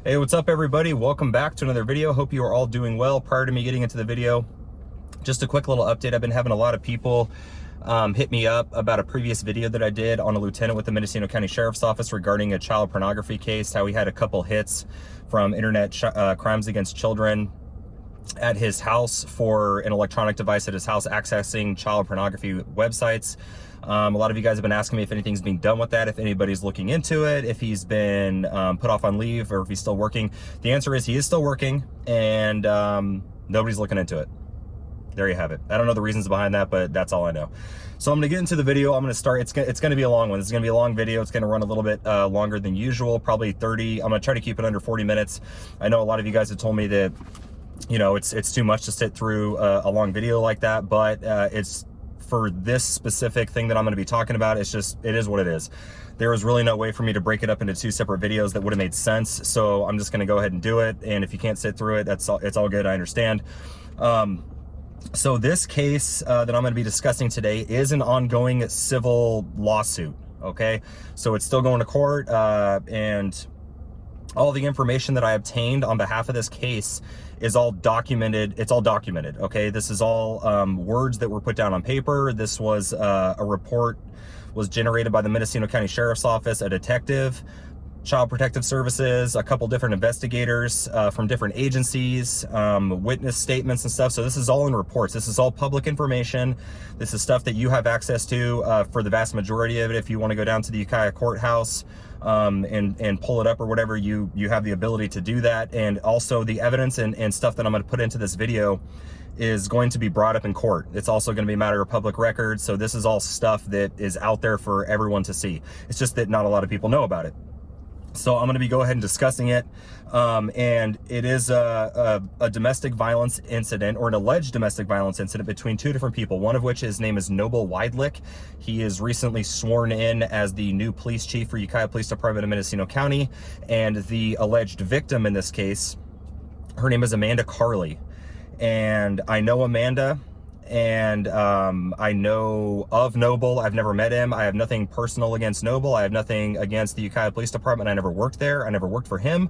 Hey, what's up everybody? Welcome back to another video. Hope you are all doing well. Prior to me getting into the video, just a quick little update. I've been having a lot of people hit me up about a previous video that I did on a lieutenant with the Mendocino County Sheriff's Office regarding a child pornography case, how he had a couple hits from internet crimes against children at his house for an electronic device at his house accessing child pornography websites. A lot of you guys have been asking me if anything's being done with that, if anybody's looking into it, if he's been put off on leave, or if he's still working. The answer is he is still working, and nobody's looking into it. There you have it. I don't know the reasons behind that, but that's all I know. So I'm going to get into the video. I'm going to start. It's going to be a long one. It's going to be a long video. It's going to run a little bit longer than usual, probably 30. I'm going to try to keep it under 40 minutes. I know a lot of you guys have told me that, you know, it's too much to sit through a long video like that, but it's for this specific thing that I'm going to be talking about. It is what it is. There was really no way for me to break it up into two separate videos that would have made sense. So I'm just going to go ahead and do it. And if you can't sit through it, it's all good. I understand. So this case that I'm going to be discussing today is an ongoing civil lawsuit. Okay. So it's still going to court, and all the information that I obtained on behalf of this case is all documented. It's all documented. Okay. This is all words that were put down on paper. This was a report was generated by the Mendocino County Sheriff's Office, a detective, Child Protective Services, a couple different investigators from different agencies, witness statements and stuff. So this is all in reports. This is all public information. This is stuff that you have access to for the vast majority of it. If you want to go down to the Ukiah courthouse and pull it up or whatever, you have the ability to do that. And also the evidence and stuff that I'm going to put into this video is going to be brought up in court. It's also going to be a matter of public record. So this is all stuff that is out there for everyone to see. It's just that not a lot of people know about it. So I'm going to go ahead and discussing it. And it is a domestic violence incident, or an alleged domestic violence incident, between two different people, one of which his name is Noble Weidlich. He is recently sworn in as the new police chief for Ukiah Police Department of Mendocino County. And the alleged victim in this case, her name is Amanda Carley. And I know Amanda, and I know of Noble. I've never met him. I have nothing personal against Noble. I have nothing against the Ukiah Police Department. I never worked there. I never worked for him.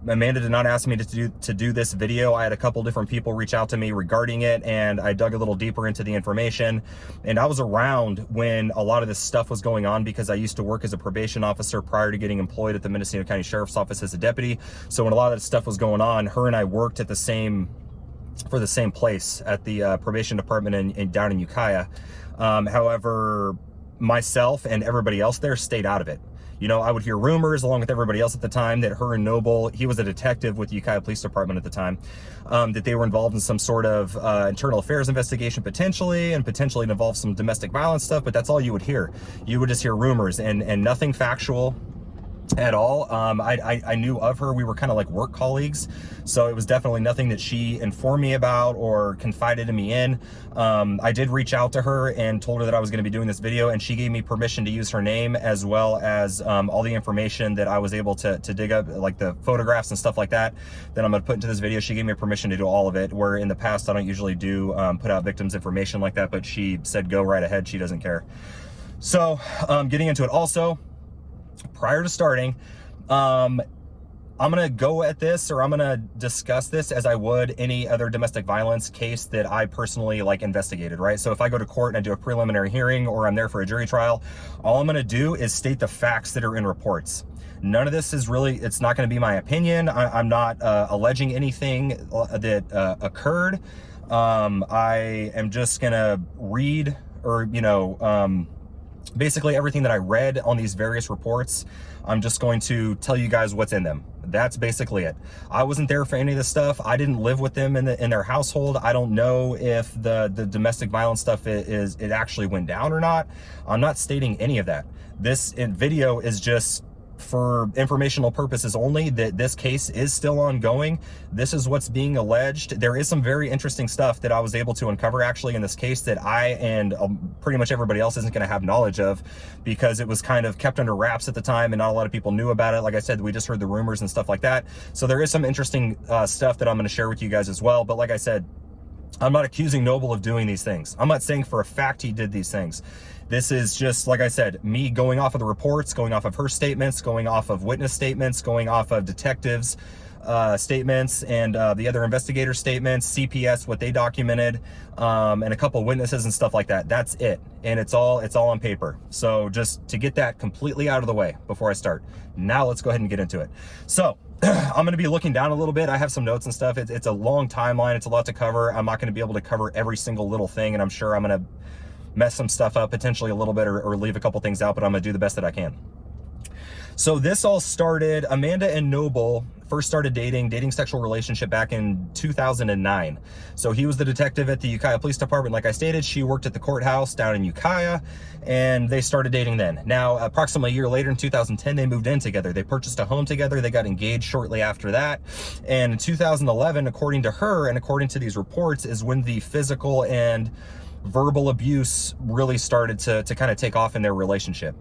Amanda did not ask me to do this video. I had a couple different people reach out to me regarding it, and I dug a little deeper into the information. And I was around when a lot of this stuff was going on, because I used to work as a probation officer prior to getting employed at the Mendocino County Sheriff's Office as a deputy. So when a lot of this stuff was going on, her and I worked at for the same place at the probation department down in Ukiah. However, myself and everybody else there stayed out of it. You know, I would hear rumors along with everybody else at the time that her and Noble, he was a detective with the Ukiah Police Department at the time, that they were involved in some sort of internal affairs investigation potentially, and potentially involved some domestic violence stuff. But that's all you would hear. You would just hear rumors and nothing factual at all. I knew of her. We were kind of like work colleagues, so it was definitely nothing that she informed me about or confided in me in. I did reach out to her and told her that I was going to be doing this video, and she gave me permission to use her name, as well as all the information that I was able to dig up, like the photographs and stuff like that I'm going to put into this video. She gave me permission to do all of it, where in the past I don't usually do put out victims' information like that, but she said go right ahead. She doesn't care. So getting into it, also prior to starting, I'm gonna go at this, or I'm gonna discuss this as I would any other domestic violence case that I personally investigated, right? So if I go to court and I do a preliminary hearing, or I'm there for a jury trial, all I'm gonna do is state the facts that are in reports. None of this is really, it's not gonna be my opinion. I'm not alleging anything that occurred. I am just gonna read, or basically everything that I read on these various reports. I'm just going to tell you guys what's in them. That's basically it. I wasn't there for any of this stuff. I didn't live with them in their household. I don't know if the domestic violence stuff it actually went down or not. I'm not stating any of that. This video is just for informational purposes only, that this case is still ongoing. This is what's being alleged. There is some very interesting stuff that I was able to uncover actually in this case that I and pretty much everybody else isn't going to have knowledge of, because it was kind of kept under wraps at the time and not a lot of people knew about it. Like I said, we just heard the rumors and stuff like that. So there is some interesting stuff that I'm going to share with you guys as well. But like I said, I'm not accusing Noble of doing these things. I'm not saying for a fact he did these things. This is just, like I said, me going off of the reports, going off of her statements, going off of witness statements, going off of detectives' statements, and the other investigator statements, CPS, what they documented, and a couple of witnesses and stuff like that. That's it. And it's all on paper. So just to get that completely out of the way before I start. Now let's go ahead and get into it. So I'm going to be looking down a little bit. I have some notes and stuff. It's a long timeline. It's a lot to cover. I'm not going to be able to cover every single little thing, and I'm sure I'm going to mess some stuff up potentially a little bit, or leave a couple things out, but I'm going to do the best that I can. So this all started, Amanda and Noble first started dating sexual relationship back in 2009. So he was the detective at the Ukiah Police Department. Like I stated, she worked at the courthouse down in Ukiah, and they started dating then. Now, approximately a year later in 2010, they moved in together. They purchased a home together. They got engaged shortly after that. And in 2011, according to her and according to these reports, is when the physical and verbal abuse really started to kind of take off in their relationship.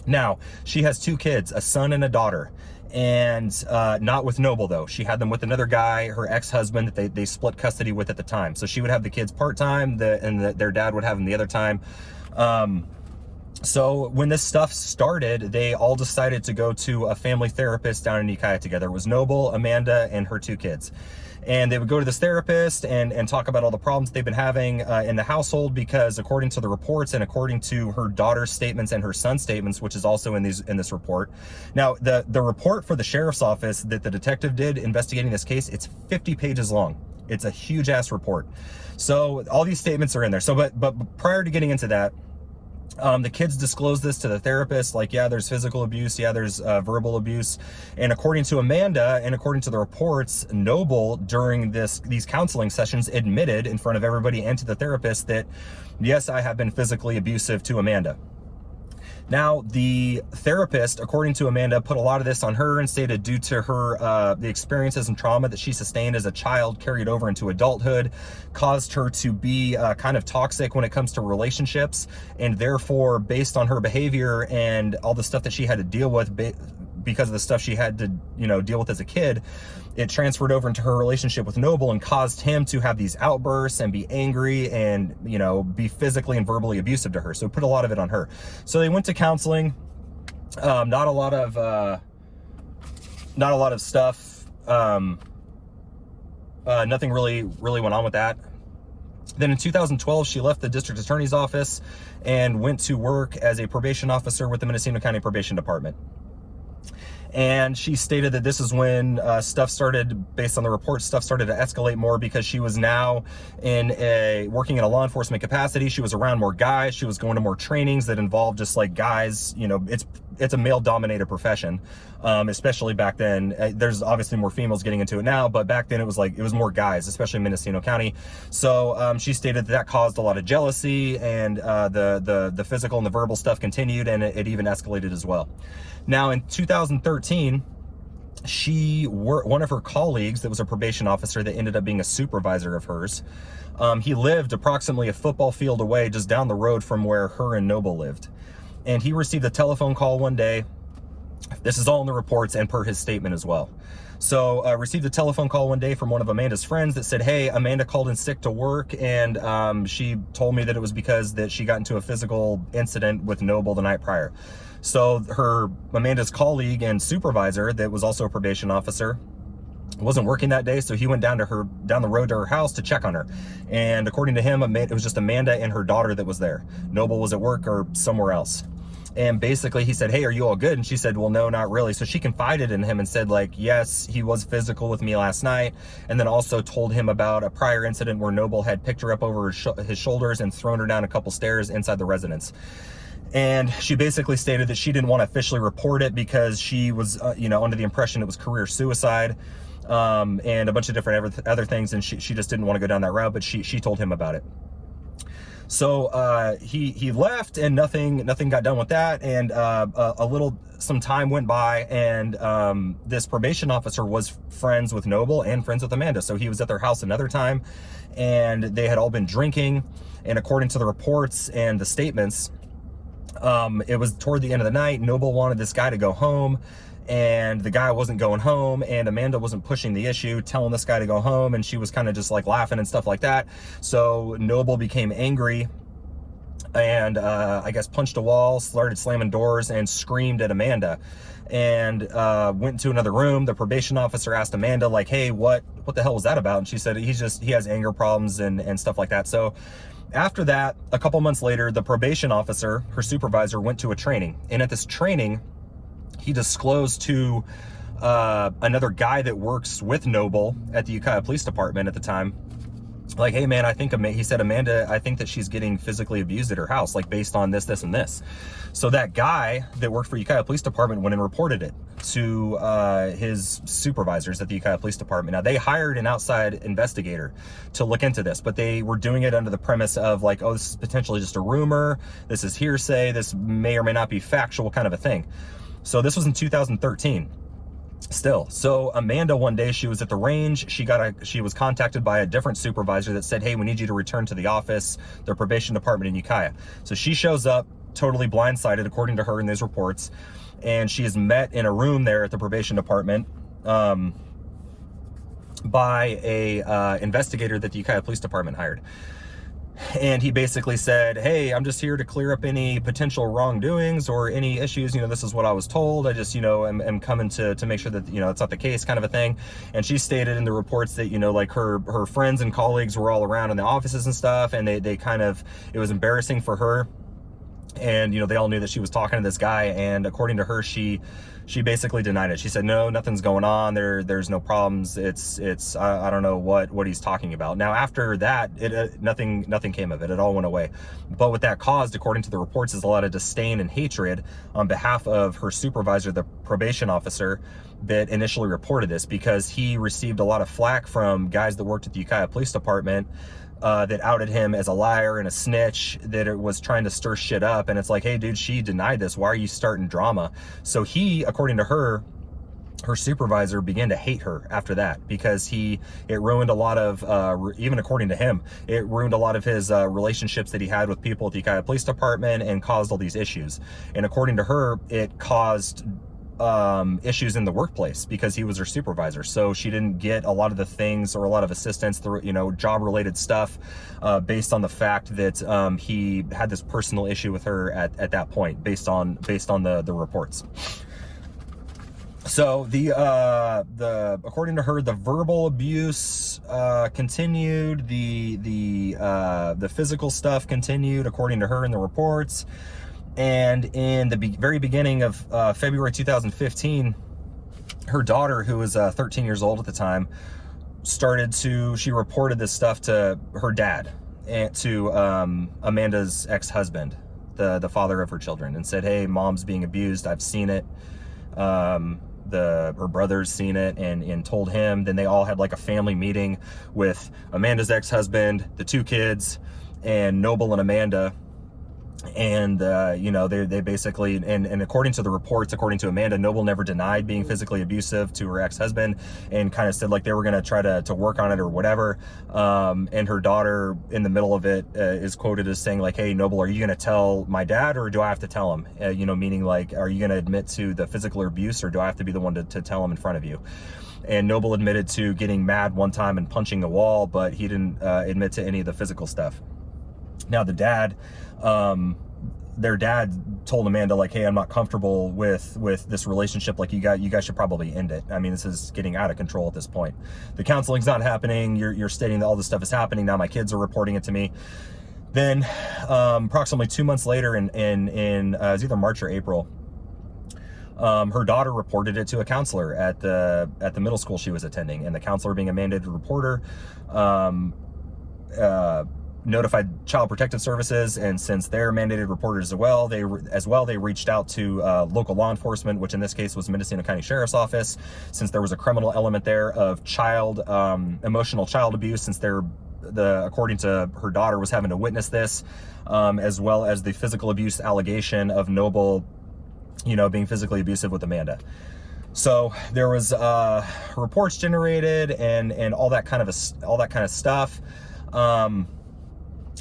Now, she has 2 kids, a son and a daughter, and not with Noble, though. She had them with another guy, her ex-husband, that they split custody with at the time. So she would have the kids part-time, their dad would have them the other time. So when this stuff started, they all decided to go to a family therapist down in Ukiah together. It was Noble, Amanda, and her 2 kids. And they would go to this therapist and talk about all the problems they've been having in the household, because according to the reports and according to her daughter's statements and her son's statements, which is also in this report. Now, the report for the sheriff's office that the detective did investigating this case, it's 50 pages long. It's a huge ass report. So all these statements are in there. So, but prior to getting into that, the kids disclosed this to the therapist, like, yeah, there's physical abuse, yeah, there's verbal abuse. And according to Amanda and according to the reports, Noble during these counseling sessions admitted in front of everybody and to the therapist that, yes, I have been physically abusive to Amanda. Now, the therapist, according to Amanda, put a lot of this on her and stated due to her, the experiences and trauma that she sustained as a child carried over into adulthood, caused her to be kind of toxic when it comes to relationships. And therefore, based on her behavior and all the stuff that she had to deal with because of the stuff she had to, deal with as a kid, it transferred over into her relationship with Noble and caused him to have these outbursts and be angry and, be physically and verbally abusive to her. So put a lot of it on her. So they went to counseling. Not a lot of stuff. Nothing really went on with that. Then in 2012, she left the district attorney's office and went to work as a probation officer with the Mendocino County Probation Department. And she stated that this is when stuff started, based on the report, stuff started to escalate more, because she was now working in a law enforcement capacity. She was around more guys. She was going to more trainings that involved just like guys. It's a male-dominated profession, especially back then. There's obviously more females getting into it now, but back then it was more guys, especially in Mendocino County. So she stated that caused a lot of jealousy, and the physical and the verbal stuff continued, and it even escalated as well. Now, in 2013, one of her colleagues that was a probation officer that ended up being a supervisor of hers, he lived approximately a football field away, just down the road from where her and Noble lived. And he received a telephone call one day. This is all in the reports and per his statement as well. So received a telephone call one day from one of Amanda's friends that said, hey, Amanda called in sick to work, and she told me that it was because that she got into a physical incident with Noble the night prior. So Amanda's colleague and supervisor that was also a probation officer wasn't working that day, so he went down the road to her house to check on her. And according to him, it was just Amanda and her daughter that was there. Noble was at work or somewhere else. And basically he said, hey, are you all good? And she said, well, no, not really. So she confided in him and said, like, yes, he was physical with me last night. And then also told him about a prior incident where Noble had picked her up over his shoulders and thrown her down a couple stairs inside the residence. And she basically stated that she didn't want to officially report it because she was, under the impression it was career suicide, and a bunch of different other things. And she just didn't want to go down that route, but she told him about it. So he left, and nothing got done with that. And some time went by, and this probation officer was friends with Noble and friends with Amanda. So he was at their house another time, and they had all been drinking. And according to the reports and the statements, it was toward the end of the night. Noble wanted this guy to go home, and the guy wasn't going home, and Amanda wasn't pushing the issue, telling this guy to go home, and she was kind of just like laughing and stuff like that. So Noble became angry and I guess punched a wall, started slamming doors, and screamed at Amanda, and went into another room. The probation officer asked Amanda, like, hey, what the hell was that about? And she said he has anger problems and stuff like that. So after that, a couple months later, the probation officer, her supervisor, went to a training, and at this training, he disclosed to another guy that works with Noble at the Ukiah Police Department at the time, like, hey man, he said, Amanda, I think that she's getting physically abused at her house, like based on this, and this. So that guy that worked for Ukiah Police Department went and reported it to his supervisors at the Ukiah Police Department. Now, they hired an outside investigator to look into this, but they were doing it under the premise of like, oh, this is potentially just a rumor, this is hearsay, this may or may not be factual, kind of a thing. So this was in 2013. Still. So Amanda, one day she was at the range, she was contacted by a different supervisor that said, hey, we need you to return to the office, the probation department in Ukiah. So she shows up totally blindsided, according to her in these reports, and she is met in a room there at the probation department by a investigator that the Ukiah Police Department hired. And he basically said, hey, I'm just here to clear up any potential wrongdoings or any issues. This is what I was told. I just, am coming to make sure that, it's not the case, kind of a thing. And she stated in the reports that, like her friends and colleagues were all around in the offices and stuff. And they kind of, it was embarrassing for her. And, they all knew that she was talking to this guy. And according to her, she basically denied it. She said, no, nothing's going on. There's no problems. I don't know what he's talking about. Now, after that, nothing came of it. It all went away. But what that caused, according to the reports, is a lot of disdain and hatred on behalf of her supervisor, the probation officer that initially reported this, because he received a lot of flack from guys that worked at the Ukiah Police Department that outed him as a liar and a snitch, that it was trying to stir shit up. And it's like, hey dude, she denied this, why are you starting drama? So he, according to her supervisor, began to hate her after that, because it ruined a lot of even according to him, it ruined a lot of his relationships that he had with people at the Ukiah Police Department, and caused all these issues. And according to her, it caused issues in the workplace because he was her supervisor. So she didn't get a lot of the things, or a lot of assistance, job related stuff, based on the fact that he had this personal issue with her at that point, based on the reports. So according to her, the verbal abuse continued, the physical stuff continued, according to her in the reports. And in the very beginning of February 2015, her daughter, who was 13 years old at the time, she reported this stuff to her dad, and to Amanda's ex-husband, the father of her children, and said, hey, mom's being abused, I've seen it. Her brother's seen it, and told him. Then they all had like a family meeting with Amanda's ex-husband, the two kids, and Noble and Amanda. And they basically, and according to the reports, according to Amanda, Noble never denied being physically abusive to her ex-husband, and kind of said like they were going to try to work on it or whatever. And her daughter, in the middle of it, is quoted as saying like, hey, Noble, are you going to tell my dad, or do I have to tell him? Meaning like, are you going to admit to the physical abuse, or do I have to be the one to tell him in front of you? And Noble admitted to getting mad one time and punching the wall, but he didn't admit to any of the physical stuff. Now the dad, their dad told Amanda like, hey, I'm not comfortable with this relationship. Like, you guys should probably end it. I mean, this is getting out of control at this point. The counseling's not happening. You're stating that all this stuff is happening. Now my kids are reporting it to me. Then approximately 2 months later, in it was either March or April, her daughter reported it to a counselor at the middle school she was attending, and the counselor, being a mandated reporter, notified Child Protective Services, and since they're mandated reporters as well, they reached out to local law enforcement, which in this case was Mendocino County Sheriff's Office, since there was a criminal element there of emotional child abuse, since according to her daughter, was having to witness this, as well as the physical abuse allegation of Noble, being physically abusive with Amanda. So there was reports generated and all that kind of stuff.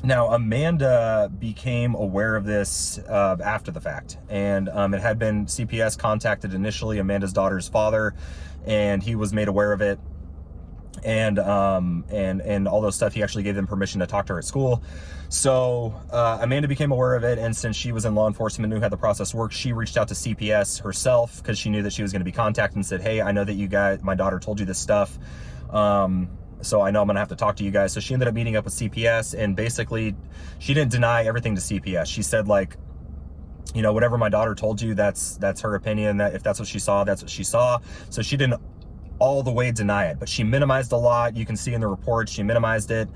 Now, Amanda became aware of this after the fact, and it had been CPS contacted initially, Amanda's daughter's father, and he was made aware of it. And all those stuff, he actually gave them permission to talk to her at school. So Amanda became aware of it, and since she was in law enforcement, knew how the process worked, she reached out to CPS herself because she knew that she was going to be contacted, and said, hey, I know that you guys, my daughter told you this stuff, so I know I'm gonna have to talk to you guys. So she ended up meeting up with CPS, and basically she didn't deny everything to CPS. She said, like, you know, whatever my daughter told you, that's her opinion, that if that's what she saw, that's what she saw. So she didn't all the way deny it, but she minimized a lot. You can see in the report, she minimized it.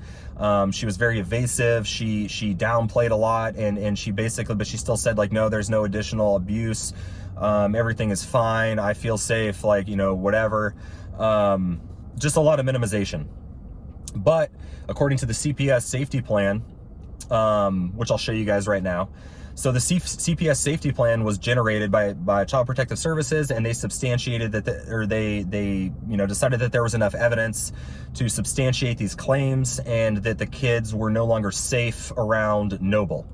She was very evasive. She downplayed a lot, and she basically, but she still said, like, no, there's no additional abuse. Everything is fine. I feel safe, like, you know, whatever. Just a lot of minimization. But according to the CPS safety plan, which I'll show you guys right now. So the CPS safety plan was generated by Child Protective Services, and they substantiated that, they you know, decided that there was enough evidence to substantiate these claims, and that the kids were no longer safe around Noble.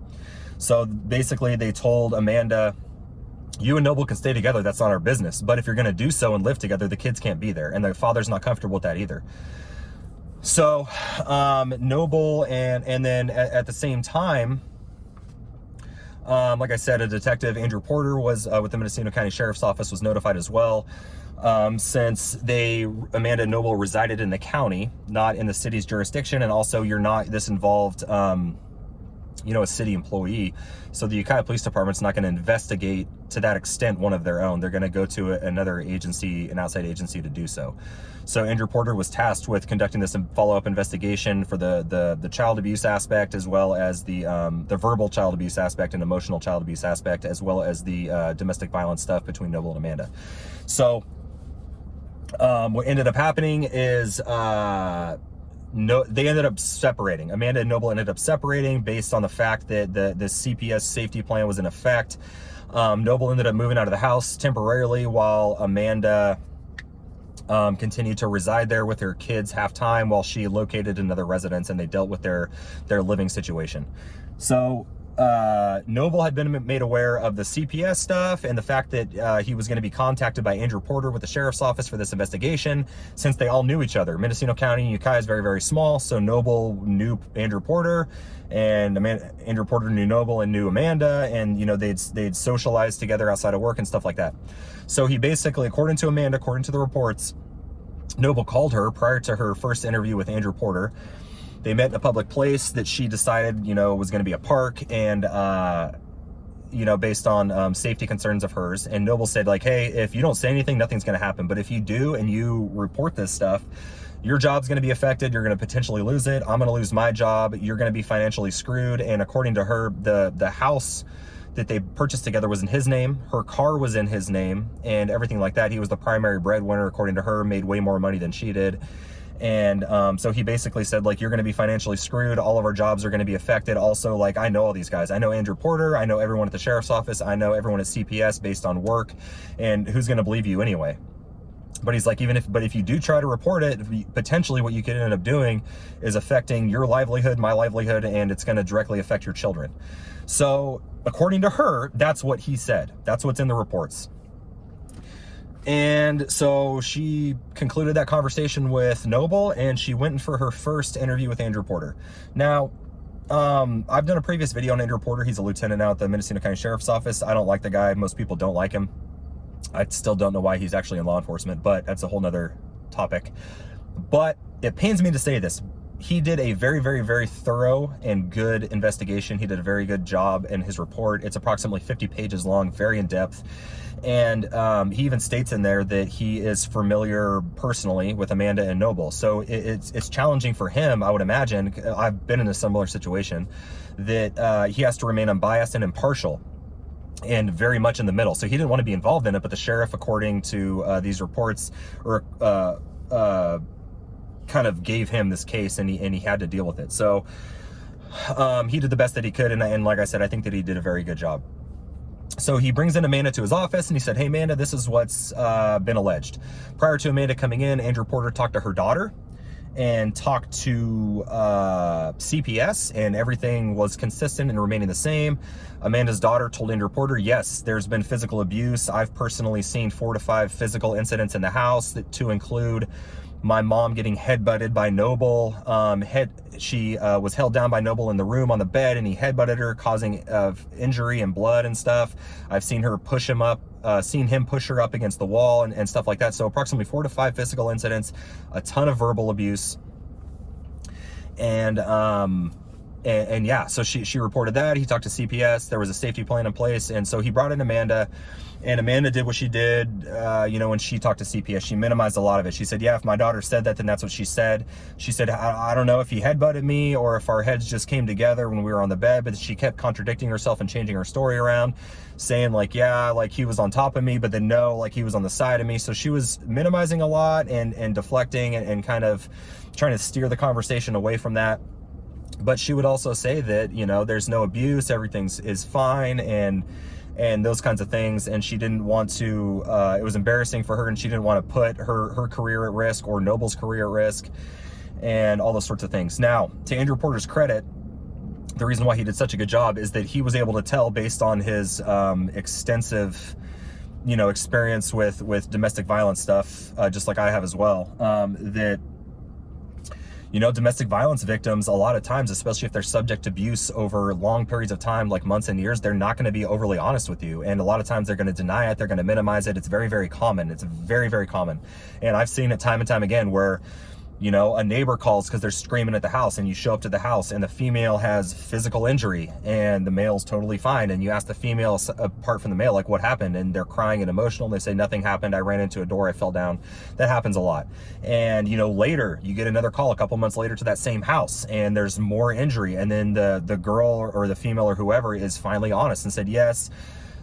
So basically they told Amanda, you and Noble can stay together, that's not our business, but if you're gonna do so and live together, the kids can't be there, and the father's not comfortable with that either. So Noble, and then at the same time, like I said, a detective, Andrew Porter, was with the Mendocino County Sheriff's Office, was notified as well, since Amanda and Noble resided in the county, not in the city's jurisdiction, and also this involved, you know, a city employee. So the Ukiah Police Department's not going to investigate to that extent one of their own. They're going to go to another agency, an outside agency, to do so. So Andrew Porter was tasked with conducting this follow-up investigation for the child abuse aspect, as well as the verbal child abuse aspect and emotional child abuse aspect, as well as the domestic violence stuff between Noble and Amanda. So what ended up happening is they ended up separating. Amanda and Noble ended up separating based on the fact that the CPS safety plan was in effect. Noble ended up moving out of the house temporarily, while Amanda continued to reside there with her kids half-time while she located another residence, and they dealt with their living situation. So Noble had been made aware of the CPS stuff and the fact that he was going to be contacted by Andrew Porter with the Sheriff's Office for this investigation, since they all knew each other. Mendocino County and Ukiah is very, very small, so Noble knew Andrew Porter, and Andrew Porter knew Noble and knew Amanda, and, you know, they'd socialized together outside of work and stuff like that. So he basically, according to Amanda, according to the reports, Noble called her prior to her first interview with Andrew Porter. They met in a public place that she decided, you know, was going to be a park, and, you know, based on safety concerns of hers. And Noble said, like, hey, if you don't say anything, nothing's going to happen. But if you do and you report this stuff, your job's going to be affected. You're going to potentially lose it. I'm going to lose my job. You're going to be financially screwed. And according to her, the house that they purchased together was in his name. Her car was in his name and everything like that. He was the primary breadwinner, according to her, made way more money than she did. And so he basically said, like, you're going to be financially screwed. All of our jobs are going to be affected. Also, like, I know all these guys. I know Andrew Porter. I know everyone at the Sheriff's Office. I know everyone at CPS based on work. And who's going to believe you anyway? But he's like, but if you do try to report it, potentially what you could end up doing is affecting your livelihood, my livelihood, and it's going to directly affect your children. So according to her, that's what he said. That's what's in the reports. And so she concluded that conversation with Noble, and she went in for her first interview with Andrew Porter. Now, I've done a previous video on Andrew Porter. He's a lieutenant now at the Mendocino County Sheriff's Office. I don't like the guy. Most people don't like him. I still don't know why he's actually in law enforcement, but that's a whole nother topic. But it pains me to say this. He did a very, very, very thorough and good investigation. He did a very good job in his report. It's approximately 50 pages long, very in-depth. And he even states in there that he is familiar personally with Amanda and Noble. So it's challenging for him, I would imagine. I've been in a similar situation, that he has to remain unbiased and impartial, and very much in the middle. So he didn't want to be involved in it, but the sheriff, according to these reports, kind of gave him this case, and he had to deal with it. So he did the best that he could, and like I said, I think that he did a very good job. So he brings in Amanda to his office, and he said, hey, Amanda, this is what's been alleged. Prior to Amanda coming in, Andrew Porter talked to her daughter, and talked to CPS, and everything was consistent and remaining the same. Amanda's daughter told Andrew Porter, yes, there's been physical abuse. I've personally seen 4 to 5 physical incidents in the house, to include my mom getting headbutted by Noble. She was held down by Noble in the room on the bed, and he headbutted her, causing injury and blood and stuff. I've seen her push him up, seen him push her up against the wall and stuff like that. So approximately 4 to 5 physical incidents, a ton of verbal abuse. And yeah, so she reported that. He talked to CPS. There was a safety plan in place, and so he brought in Amanda, and Amanda did what she did. When she talked to CPS, she minimized a lot of it. She said, yeah, if my daughter said that, then that's what she said. She said, I don't know if he headbutted me or if our heads just came together when we were on the bed, but she kept contradicting herself and changing her story around, saying like, yeah, like he was on top of me, but then no, like he was on the side of me. So she was minimizing a lot and deflecting and kind of trying to steer the conversation away from that. But she would also say that, there's no abuse, is fine, and those kinds of things. And she didn't want to, it was embarrassing for her, and she didn't want to put her career at risk or Noble's career at risk and all those sorts of things. Now, to Andrew Porter's credit, the reason why he did such a good job is that he was able to tell, based on his extensive, experience with domestic violence stuff, just like I have as well, that domestic violence victims, a lot of times, especially if they're subject to abuse over long periods of time, like months and years, they're not going to be overly honest with you. And a lot of times they're going to deny it. They're going to minimize it. It's very, very common. It's very, very common. And I've seen it time and time again where, a neighbor calls because they're screaming at the house, and you show up to the house and the female has physical injury and the male's totally fine. And you ask the female, apart from the male, like, what happened? And they're crying and emotional. And they say, nothing happened. I ran into a door. I fell down. That happens a lot. And, later you get another call a couple months later to that same house, and there's more injury. And then the girl or the female or whoever is finally honest and said, yes,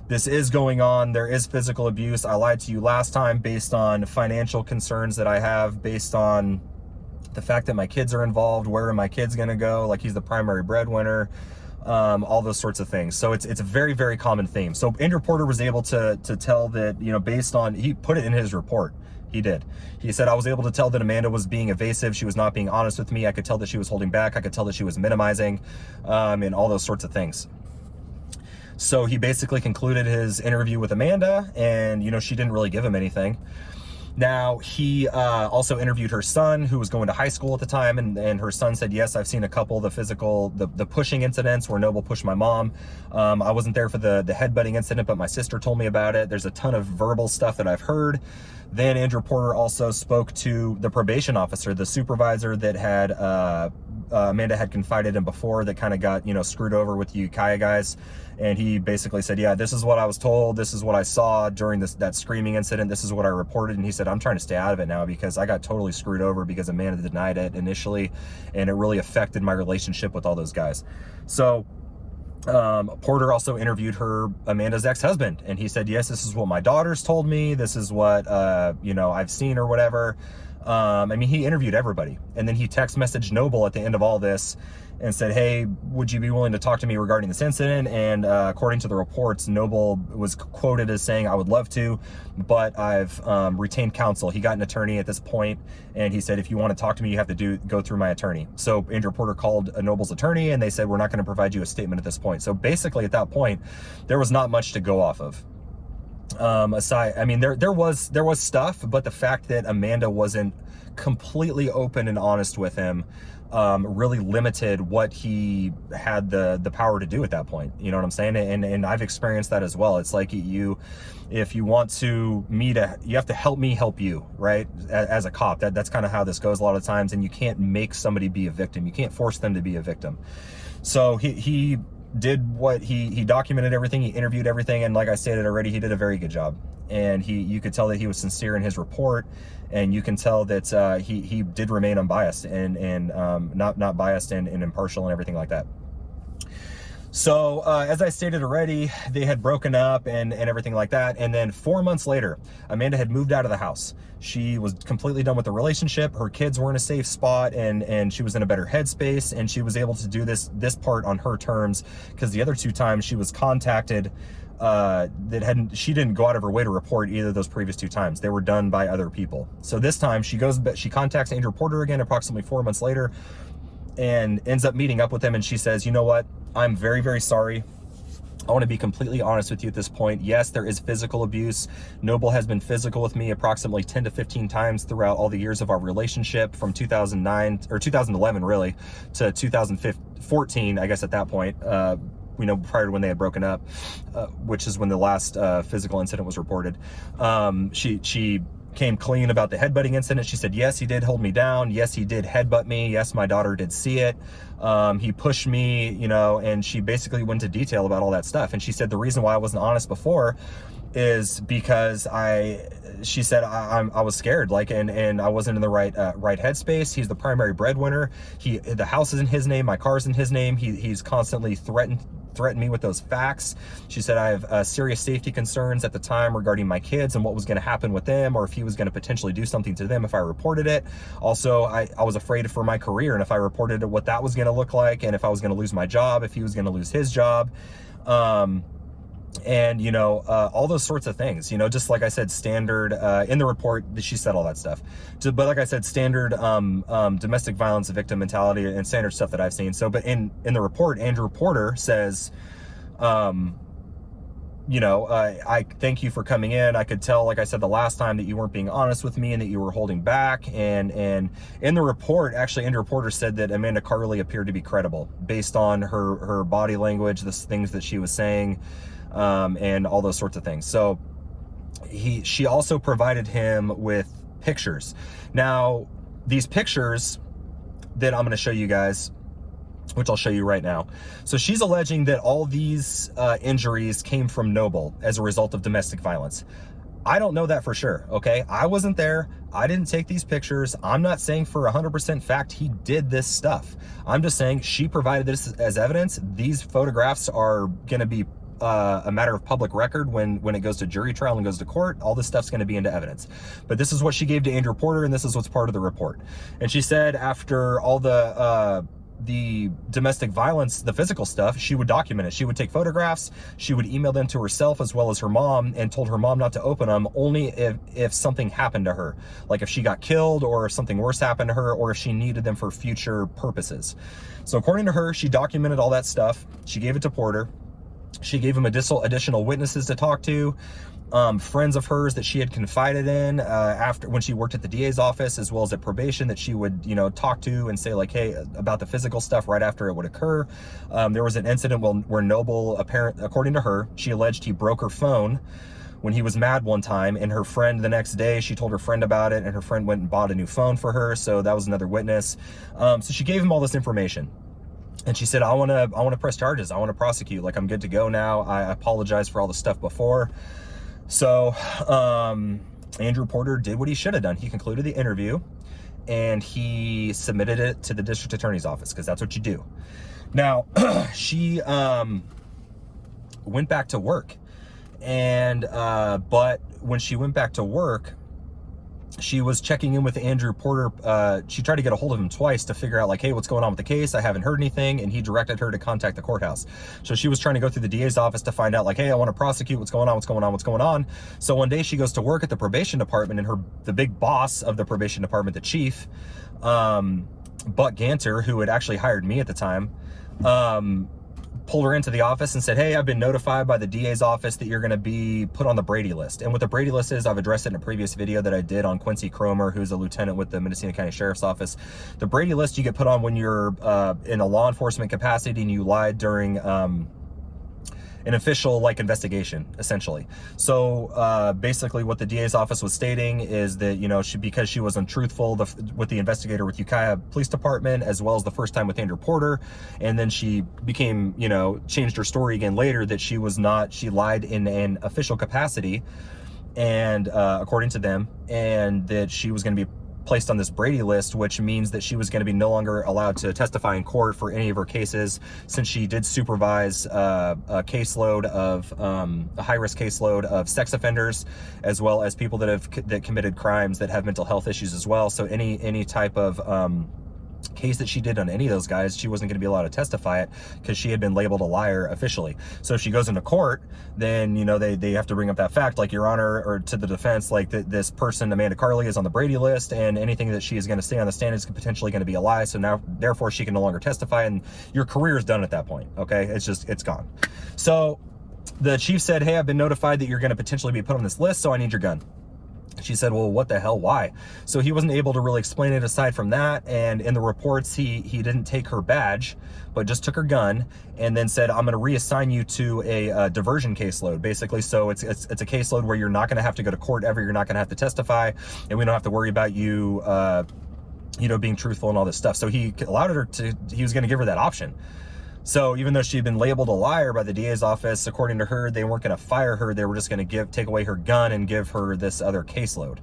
this is going on. There is physical abuse. I lied to you last time based on financial concerns that I have, based on the fact that my kids are involved. Where are my kids going to go? Like, he's the primary breadwinner, all those sorts of things. So it's a very, very common theme. So Andrew Porter was able to tell that, based on, he put it in his report. He did. He said, I was able to tell that Amanda was being evasive. She was not being honest with me. I could tell that she was holding back. I could tell that she was minimizing, and all those sorts of things. So he basically concluded his interview with Amanda, and, she didn't really give him anything. Now, he also interviewed her son, who was going to high school at the time, and her son said, yes, I've seen a couple of the pushing incidents where Noble pushed my mom. I wasn't there for the headbutting incident, but my sister told me about it. There's a ton of verbal stuff that I've heard. Then Andrew Porter also spoke to the probation officer, the supervisor that had Amanda had confided in before, that kind of got, screwed over with the Ukiah guys. And he basically said, yeah, this is what I was told. This is what I saw during that screaming incident. This is what I reported. And he said, I'm trying to stay out of it now because I got totally screwed over because Amanda denied it initially. And it really affected my relationship with all those guys. So Porter also interviewed Amanda's ex-husband, and he said, yes, this is what my daughters told me. This is what, I've seen or whatever. He interviewed everybody. And then he text messaged Noble at the end of all this and said, hey, would you be willing to talk to me regarding this incident? And according to the reports, Noble was quoted as saying, I would love to, but I've retained counsel. He got an attorney at this point, and he said, if you want to talk to me, you have to go through my attorney. So Andrew Porter called Noble's attorney, and they said, we're not going to provide you a statement at this point. So basically at that point, there was not much to go off of. There was stuff, but the fact that Amanda wasn't completely open and honest with him really limited what he had the power to do at that point. You know what I'm saying? And I've experienced that as well. It's like if you want you have to help me help you, right? As a cop, that's kind of how this goes a lot of times. And you can't make somebody be a victim. You can't force them to be a victim. So he did what he documented everything. He interviewed everything. And like I stated already, he did a very good job. And you could tell that he was sincere in his report, and you can tell that he did remain unbiased and not biased and impartial and everything like that. So as I stated already, they had broken up and everything like that. And then 4 months later, Amanda had moved out of the house. She was completely done with the relationship. Her kids were in a safe spot, and she was in a better headspace, and she was able to do this part on her terms, because the other 2 times she was contacted she didn't go out of her way to report either of those previous 2 times. They were done by other people. So this time she contacts Andrew Porter again approximately 4 months later and ends up meeting up with him, and she says, you know what, I'm very, very sorry. I want to be completely honest with you at this point. Yes, there is physical abuse. Noble has been physical with me approximately 10 to 15 times throughout all the years of our relationship, from 2009 or 2011 really to 2014, I guess at that point, prior to when they had broken up, which is when the last physical incident was reported. She came clean about the headbutting incident. She said, yes, he did hold me down. Yes, he did headbutt me. Yes, my daughter did see it. He pushed me, and she basically went into detail about all that stuff. And she said the reason why I wasn't honest before is because she said I was scared, and I wasn't in the right headspace. He's the primary breadwinner. The house is in his name. My car's in his name. He's constantly threatened me with those facts. She said I have serious safety concerns at the time regarding my kids and what was going to happen with them, or if he was going to potentially do something to them if I reported it. Also, I was afraid for my career, and if I reported it, what that was going to look like, and if I was going to lose my job, if he was going to lose his job. And all those sorts of things, just like I said, standard in the report, she said all that stuff. But like I said, standard domestic violence victim mentality and standard stuff that I've seen. So, but in the report, Andrew Porter says, I thank you for coming in. I could tell, like I said the last time, that you weren't being honest with me and that you were holding back. And in the report, actually, Andrew Porter said that Amanda Carley appeared to be credible based on her body language, the things that she was saying, and all those sorts of things. So she also provided him with pictures. Now, these pictures that I'm going to show you guys, which I'll show you right now. So she's alleging that all these injuries came from Noble as a result of domestic violence. I don't know that for sure, okay? I wasn't there. I didn't take these pictures. I'm not saying for 100% fact he did this stuff. I'm just saying she provided this as evidence. These photographs are going to be a matter of public record when it goes to jury trial and goes to court. All this stuff's going to be into evidence. But this is what she gave to Andrew Porter, and this is what's part of the report. And she said after all the domestic violence, the physical stuff, she would document it. She would take photographs. She would email them to herself as well as her mom, and told her mom not to open them only if something happened to her, like if she got killed or if something worse happened to her, or if she needed them for future purposes. So according to her, she documented all that stuff. She gave it to Porter. She gave him additional witnesses to talk to, friends of hers that she had confided in when she worked at the DA's office, as well as at probation, that she would, talk to and say, like, hey, about the physical stuff right after it would occur. There was an incident where Noble, according to her, she alleged he broke her phone when he was mad one time, and her friend the next day, she told her friend about it, and her friend went and bought a new phone for her. So that was another witness. So she gave him all this information. And she said, I want to press charges. I want to prosecute. Like, I'm good to go now. I apologize for all the stuff before. So Andrew Porter did what he should have done. He concluded the interview and he submitted it to the district attorney's office, because that's what you do. Now, she went back to work. And but when she went back to work, she was checking in with Andrew Porter. She tried to get a hold of him twice to figure out, like, hey, what's going on with the case? I haven't heard anything. And he directed her to contact the courthouse. So she was trying to go through the DA's office to find out, like, hey, I want to prosecute. What's going on? So one day she goes to work at the probation department, and the big boss of the probation department, the chief, Buck Ganter, who had actually hired me at the time, pulled her into the office and said, hey, I've been notified by the DA's office that you're going to be put on the Brady list. And what the Brady list is, I've addressed it in a previous video that I did on Quincy Cromer, who's a lieutenant with the Mendocino County Sheriff's Office. The Brady list you get put on when you're in a law enforcement capacity and you lied during an official, like, investigation, essentially. So basically what the DA's office was stating is that, because she was untruthful with the investigator with Ukiah Police Department, as well as the first time with Andrew Porter, and then she became, changed her story again later, that she lied in an official capacity, and according to them, and that she was going to be placed on this Brady list, which means that she was going to be no longer allowed to testify in court for any of her cases, since she did supervise a caseload of a high-risk caseload of sex offenders, as well as people that committed crimes that have mental health issues as well. So any type of case that she did on any of those guys, she wasn't going to be allowed to testify it because she had been labeled a liar officially. So if she goes into court, then, you know, they have to bring up that fact, like, Your Honor, or to the defense, like, this person, Amanda Carley, is on the Brady list, and anything that she is going to say on the stand is potentially going to be a lie. So now, therefore, she can no longer testify, and your career is done at that point. Okay, it's gone. So the chief said, hey, I've been notified that you're going to potentially be put on this list, so I need your gun. She said, well, what the hell, why? So he wasn't able to really explain it aside from that. And in the reports, he didn't take her badge, but just took her gun, and then said, I'm going to reassign you to a diversion caseload, basically. So it's a caseload where you're not going to have to go to court ever. You're not going to have to testify, and we don't have to worry about you, you know, being truthful and all this stuff. So he allowed her to, he was going to give her that option. So even though she'd been labeled a liar by the DA's office, according to her, they weren't going to fire her. They were just going to take away her gun and give her this other caseload.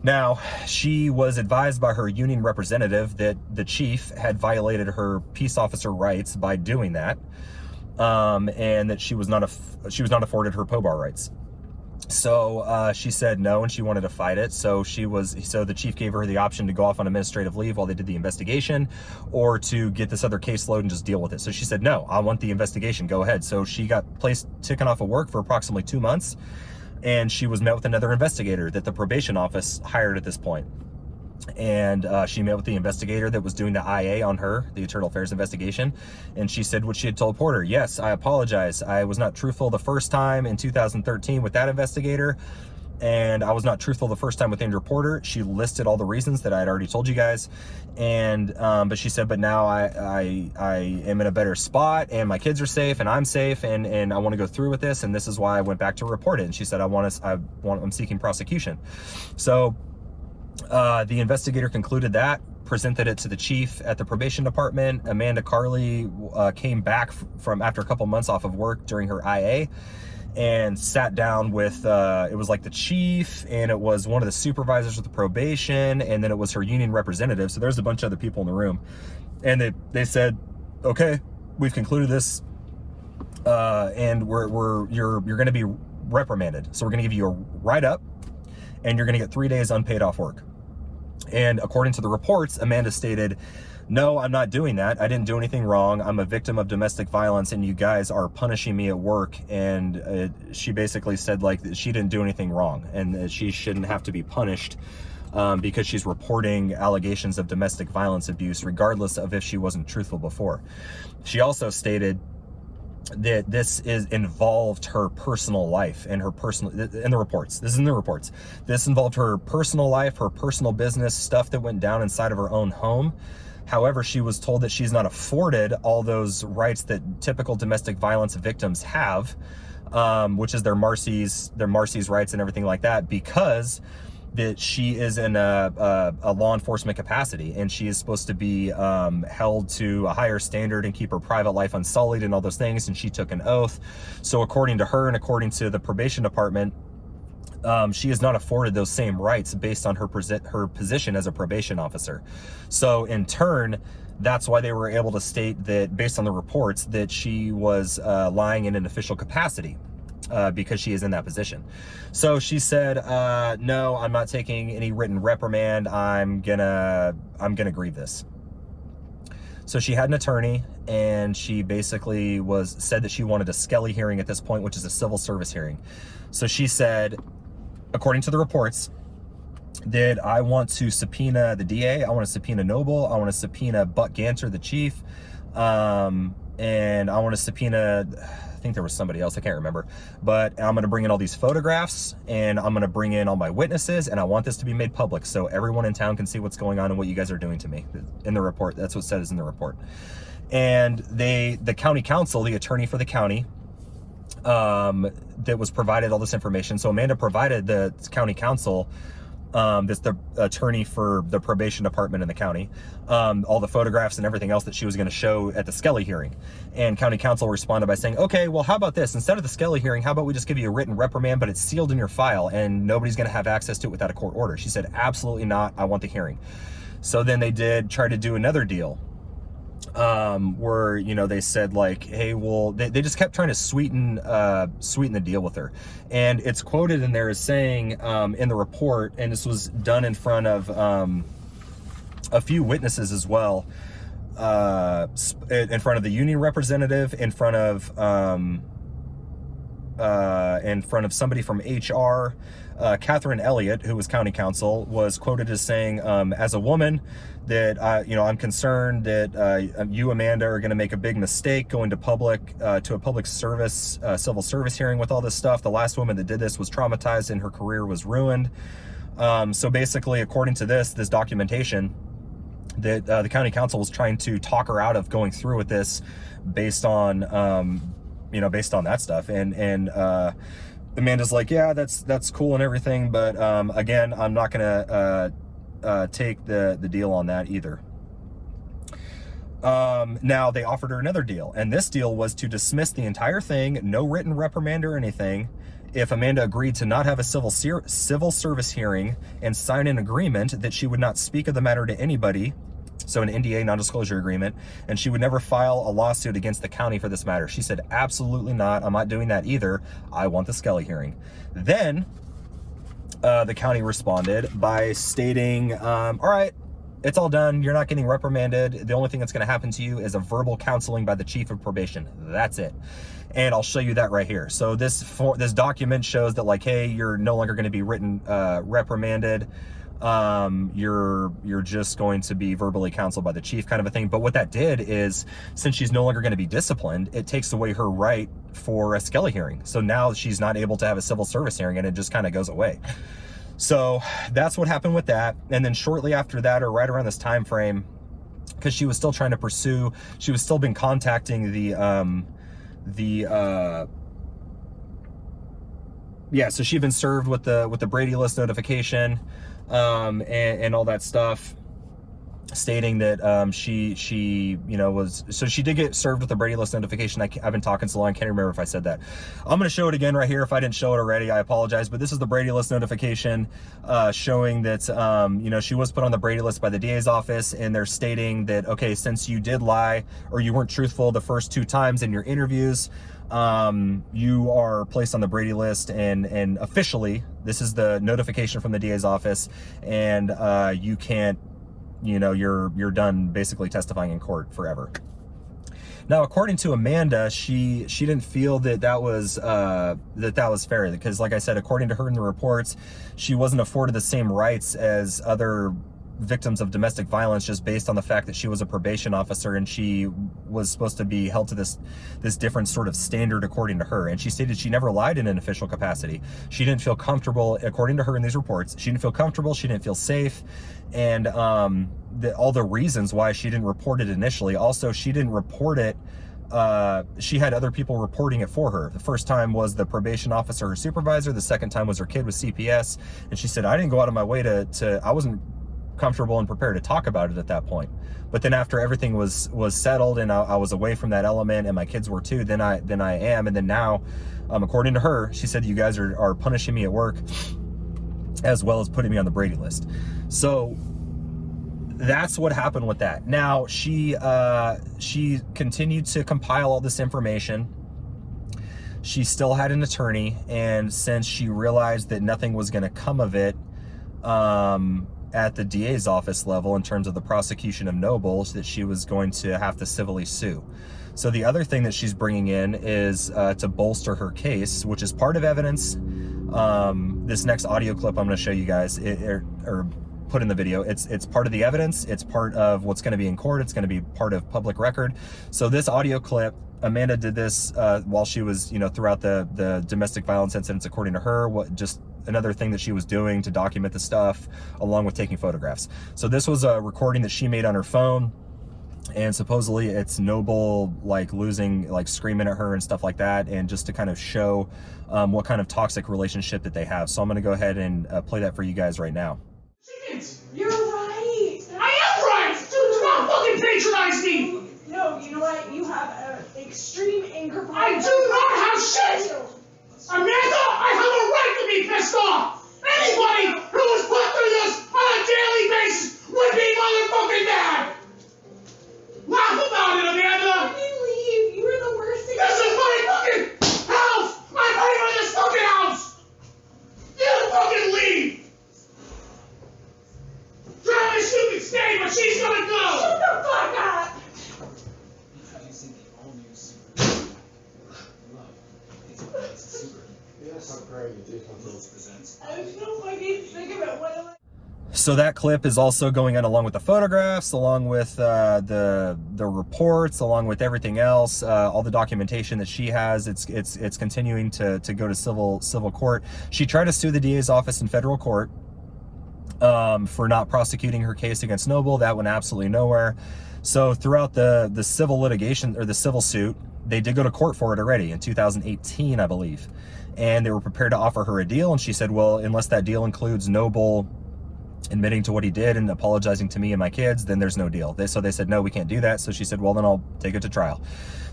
Now, she was advised by her union representative that the chief had violated her peace officer rights by doing that, and that she was not afforded her POBAR rights. So she said no, and she wanted to fight it. So the chief gave her the option to go off on administrative leave while they did the investigation, or to get this other caseload and just deal with it. So she said, no, I want the investigation, go ahead. So she got taken off of work for approximately 2 months, and she was met with another investigator that the probation office hired at this point. And she met with the investigator that was doing the IA on her, the internal affairs investigation, and she said what she had told Porter. Yes, I apologize. I was not truthful the first time in 2013 with that investigator, and I was not truthful the first time with Andrew Porter. She listed all the reasons that I had already told you guys, and but she said, but now I am in a better spot, and my kids are safe, and I'm safe, and I want to go through with this, and this is why I went back to report it. And she said, I'm seeking prosecution. So the investigator concluded that, presented it to the chief at the probation department. Amanda Carley came back from after a couple months off of work during her IA, and sat down with, it was like the chief, and it was one of the supervisors with the probation, and then it was her union representative. So there's a bunch of other people in the room, and they said, okay, we've concluded this, and you're going to be reprimanded. So we're going to give you a write-up, and you're going to get 3 days unpaid off work. And according to the reports, Amanda stated, no, I'm not doing that. I didn't do anything wrong. I'm a victim of domestic violence, and you guys are punishing me at work. And she basically said, like, that she didn't do anything wrong, and that she shouldn't have to be punished because she's reporting allegations of domestic violence abuse, regardless of if she wasn't truthful before. She also stated that this involved her personal life and her personal, in the reports, this is in the reports, this involved her personal life, her personal business, stuff that went down inside of her own home. However, she was told that she's not afforded all those rights that typical domestic violence victims have, which is their Marcy's rights and everything like that, because that she is in a law enforcement capacity, and she is supposed to be held to a higher standard and keep her private life unsullied and all those things, and she took an oath. So according to her and according to the probation department, she is not afforded those same rights based on her position as a probation officer. So in turn, that's why they were able to state that, based on the reports, that she was lying in an official capacity. Because she is in that position. So she said, no, I'm not taking any written reprimand. I'm gonna grieve this. So she had an attorney, and she basically said that she wanted a Skelly hearing at this point, which is a civil service hearing. So she said, according to the reports, that I want to subpoena the DA, I want to subpoena Noble, I want to subpoena Buck Ganter, the chief, and I want to subpoena, I think there was somebody else, I can't remember, but I'm going to bring in all these photographs, and I'm going to bring in all my witnesses, and I want this to be made public so everyone in town can see what's going on and what you guys are doing to me. In the report, that's what says in the report. And the county council, the attorney for the county, that was provided all this information. So Amanda provided the county council, that's the attorney for the probation department in the county, all the photographs and everything else that she was going to show at the Skelly hearing. And county council responded by saying, okay, well, how about this? Instead of the Skelly hearing, how about we just give you a written reprimand, but it's sealed in your file and nobody's going to have access to it without a court order? She said, absolutely not. I want the hearing. So then they did try to do another deal, where, you know, they said, like, hey, well, they just kept trying to sweeten the deal with her. And it's quoted in there as saying, in the report, and this was done in front of a few witnesses as well, in front of the union representative, in front of somebody from HR. Catherine Elliott, who was county counsel, was quoted as saying, as a woman, that I'm concerned that you, Amanda, are going to make a big mistake going to a public service, civil service hearing with all this stuff. The last woman that did this was traumatized and her career was ruined. So basically, according to this documentation, that the county council was trying to talk her out of going through with this based on that stuff. And Amanda's like, yeah, that's cool and everything, but again, I'm not gonna take the deal on that either. Now they offered her another deal, and this deal was to dismiss the entire thing, no written reprimand or anything, if Amanda agreed to not have a civil service hearing and sign an agreement that she would not speak of the matter to anybody, so an NDA, non-disclosure agreement, and she would never file a lawsuit against the county for this matter. She said, absolutely not. I'm not doing that either. I want the Skelly hearing. Then the county responded by stating, all right, it's all done. You're not getting reprimanded. The only thing that's going to happen to you is a verbal counseling by the chief of probation. That's it. And I'll show you that right here. So this document shows that, like, hey, you're no longer going to be reprimanded. You're just going to be verbally counseled by the chief, kind of a thing. But what that did is, since she's no longer going to be disciplined, it takes away her right for a Skelly hearing. So now she's not able to have a civil service hearing, and it just kind of goes away. So that's what happened with that. And then shortly after that, or right around this time frame, because she was still trying to pursue, she was still been contacting so she'd been served with the Brady List notification, and all that stuff, stating that she she did get served with the Brady List notification. I've been talking so long, I can't remember if I said that. I'm going to show it again right here. If I didn't show it already, I apologize, but this is the Brady List notification, showing that she was put on the Brady List by the DA's office, and they're stating that, okay, since you did lie or you weren't truthful the first 2 times in your interviews, you are placed on the Brady List, and officially this is the notification from the DA's office, and you can't, you're done basically testifying in court forever. Now, according to Amanda, she didn't feel that was fair, because, like I said, according to her in the reports, she wasn't afforded the same rights as other victims of domestic violence, just based on the fact that she was a probation officer and she was supposed to be held to this different sort of standard according to her. And she stated she never lied in an official capacity. She didn't feel comfortable, according to her in these reports, she didn't feel comfortable, she didn't feel safe, and all the reasons why she didn't report it initially. Also, she didn't report it, she had other people reporting it for her. The first time was the probation officer or supervisor, the second time was her kid with CPS, and she said, I didn't go out of my way I wasn't comfortable and prepared to talk about it at that point. But then after everything was settled and I was away from that element, and my kids were too, then I am. And then now, according to her, she said, you guys are punishing me at work as well as putting me on the Brady List. So that's what happened with that. Now she continued to compile all this information. She still had an attorney, and since she realized that nothing was going to come of it, at the DA's office level in terms of the prosecution of Nobles, that she was going to have to civilly sue. So the other thing that she's bringing in is to bolster her case, which is part of evidence. This next audio clip I'm going to show you guys, or put in the video, it's part of the evidence, it's part of what's going to be in court, it's going to be part of public record. So this audio clip, Amanda did this while she was, throughout the domestic violence incidents, according to her, just another thing that she was doing to document the stuff, along with taking photographs. So this was a recording that she made on her phone, and supposedly it's Noble screaming at her and stuff like that, and just to kind of show what kind of toxic relationship that they have. So I'm going to go ahead and play that for you guys right now. You're right. I am right. Do not fucking patronize me. No, you know what? You have an extreme anger problem. I do not have shit. Amanda, I have a right to be pissed off. Anybody who was put through this on a daily basis would be motherfucking mad. Laugh about it, Amanda. Let me leave. You were the worst thing. This is my fucking house. I pay for this fucking house. You fucking leave. stay, but she's gonna go. Shut the fuck up! Introducing the all-new Super Love. It's a super. Yes, I'm great. Wills presents. I'm so fucking sick of it. What am I? So that clip is also going on along with the photographs, along with the reports, along with everything else, all the documentation that she has. It's continuing to go to civil court. She tried to sue the DA's office in federal court for not prosecuting her case against Noble. That went absolutely nowhere. So throughout the civil litigation, or the civil suit, they did go to court for it already in 2018, I believe, and they were prepared to offer her a deal. And she said, well, unless that deal includes Noble admitting to what he did and apologizing to me and my kids, then there's no deal. So they said, no, we can't do that. So she said, well, then I'll take it to trial.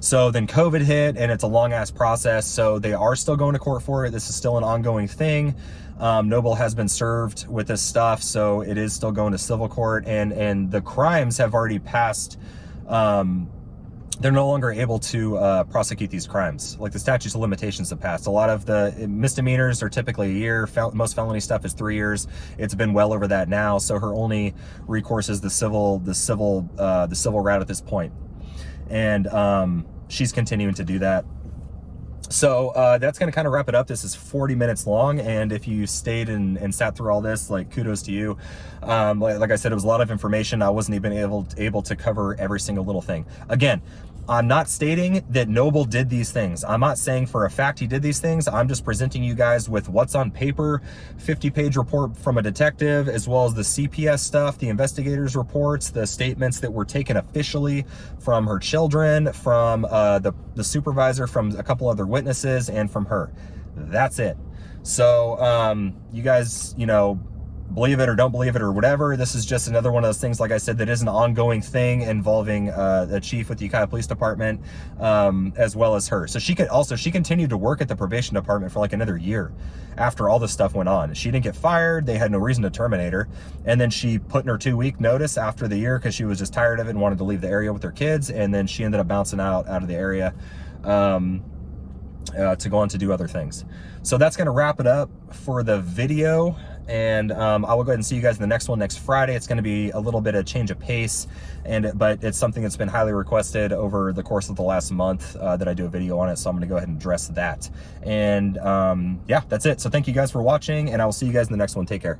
So then COVID hit, and it's a long ass process. So they are still going to court for it. This is still an ongoing thing. Noble has been served with this stuff, so it is still going to civil court, and the crimes have already passed. They're no longer able to prosecute these crimes. Like, the statutes of limitations have passed. A lot of the misdemeanors are typically a year. Most felony stuff is 3 years. It's been well over that now. So her only recourse is the civil route at this point. And she's continuing to do that. So that's going to kind of wrap it up. This is 40 minutes long, and if you stayed and sat through all this, like, kudos to you. Like I said, it was a lot of information. I wasn't even able to cover every single little thing. Again, I'm not stating that Noble did these things. I'm not saying for a fact he did these things. I'm just presenting you guys with what's on paper, 50-page report from a detective, as well as the CPS stuff, the investigators' reports, the statements that were taken officially from her children, from the supervisor, from a couple other witnesses, and from her. That's it. So you guys, you know, believe it or don't believe it or whatever, this is just another one of those things, like I said, that is an ongoing thing involving the chief with the Ukiah Police Department, as well as her. So she continued to work at the probation department for like another year after all this stuff went on. She didn't get fired. They had no reason to terminate her. And then she put in her 2-week notice after the year because she was just tired of it and wanted to leave the area with her kids. And then she ended up bouncing out of the area to go on to do other things. So that's going to wrap it up for the video. And I will go ahead and see you guys in the next one next Friday. It's going to be a little bit of change of pace, but it's something that's been highly requested over the course of the last month that I do a video on it. So I'm going to go ahead and address that. And yeah, that's it. So thank you guys for watching, and I will see you guys in the next one. Take care.